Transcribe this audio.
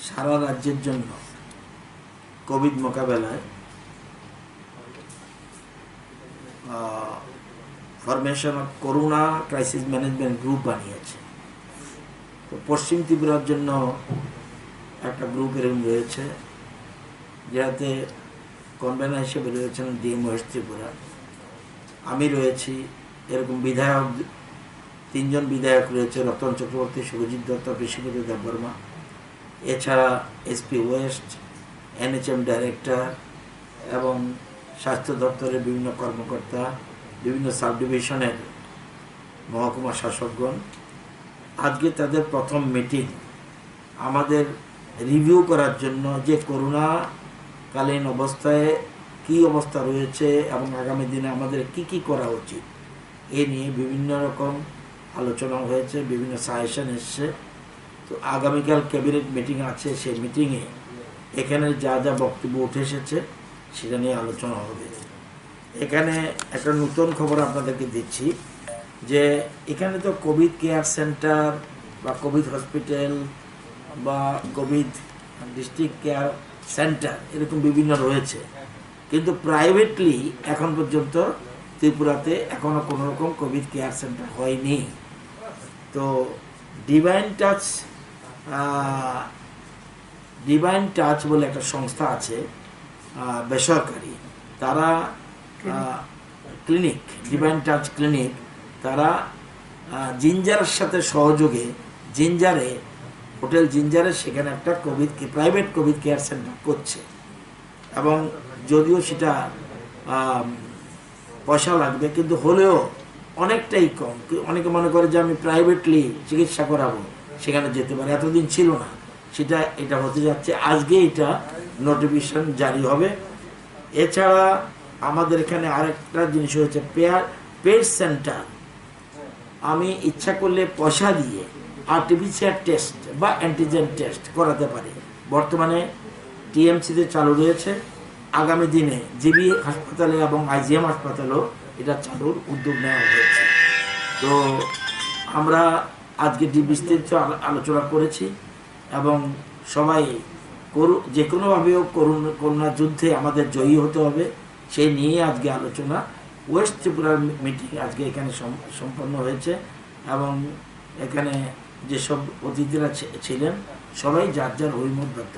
সারা রাজ্যের জন্য কোভিড মোকাবেলায় formation of corona crisis management group বানিয়েছে। তো পশ্চিম ত্রিপুরার জন্য একটা গ্রুপ এরকম রয়েছে, যাতে কনভেনার হিসেবে রয়েছেন ডিএম ওয়েস্ট ত্রিপুরা, আমি রয়েছি, এরকম বিধায়ক 3 জন বিধায়ক রয়েছে, রতন চক্রবর্তী, সুরজিৎ দত্ত, বিশ্বজিৎ দেববর্মা। এছাড়া এসপি ওয়েস্ট, এনএচএম ডাইরেক্টর এবং স্বাস্থ্য দপ্তরের বিভিন্ন কর্মকর্তা, বিভিন্ন সাব ডিভিশনের মহকুমা শাসকগণ। আজকে তাদের প্রথম মিটিং আমাদের রিভিউ করার জন্য যে করোনাকালীন অবস্থায় কি অবস্থা রয়েছে এবং আগামী দিনে আমাদের কি কি করা উচিত এ নিয়ে বিভিন্ন রকম আলোচনা হয়েছে, বিভিন্ন সাজেশন এসছে। তো আগামীকাল ক্যাবিনেট মিটিং আছে, সেই মিটিংয়ে এখানে যা যা বক্তব্য উঠে এসেছে সেটা নিয়ে আলোচনা হবে। এখানে একটা নতুন খবর আপনাদেরকে দিচ্ছি যে এখানে তো কোভিড কেয়ার সেন্টার বা কোভিড হসপিটাল বা কোভিড ডিস্ট্রিক্ট কেয়ার সেন্টার এরকম বিভিন্ন রয়েছে, কিন্তু প্রাইভেটলি এখন পর্যন্ত ত্রিপুরাতে এখনও কোনো রকম কোভিড কেয়ার সেন্টার হয়নি। তো ডিভাইন টাচ বলে একটা সংস্থা আছে বেসরকারি, তারা ক্লিনিক, ডিভাইন টাচ ক্লিনিক, তারা জিঞ্জারের সাথে সহযোগে জিঞ্জারে, হোটেল জিঞ্জারে সেখানে একটা প্রাইভেট কোভিড কেয়ার সেন্টার করছে। এবং যদিও সেটা পয়সা লাগবে, কিন্তু হলেও অনেকটাই কম। অনেকে মনে করে যে আমি প্রাইভেটলি চিকিৎসা করাবো, সেখানে যেতে পারে, এতদিন ছিল না, এটা হতে যাচ্ছে। আজকে এটা নোটিফিকেশন জারি হবে। এছাড়া আমাদের এখানে আরেকটা জিনিস হয়েছে, পেট সেন্টার। আমি ইচ্ছা করলে পয়সা দিয়ে আরটিপিসিআর টেস্ট বা অ্যান্টিজেন টেস্ট করাতে পারি। বর্তমানে টিএমসিতে চালু রয়েছে, আগামী দিনে জিবি হাসপাতালে এবং আইজিএম হাসপাতালেও এটা চালুর উদ্যোগ নেওয়া হয়েছে। তো আমরা আজকে বিস্তারিত আলোচনা করেছি এবং সবাই যে কোনোভাবেও করোনা যুদ্ধে আমাদের জয়ী হতে হবে, সেই নিয়ে আজকে আলোচনা। ওয়েস্ট ত্রিপুরার মিটিং আজকে এখানে সম্পন্ন হয়েছে এবং এখানে যেসব অতিথিরা ছিলেন সবাই যার যার অভিমত ব্যক্ত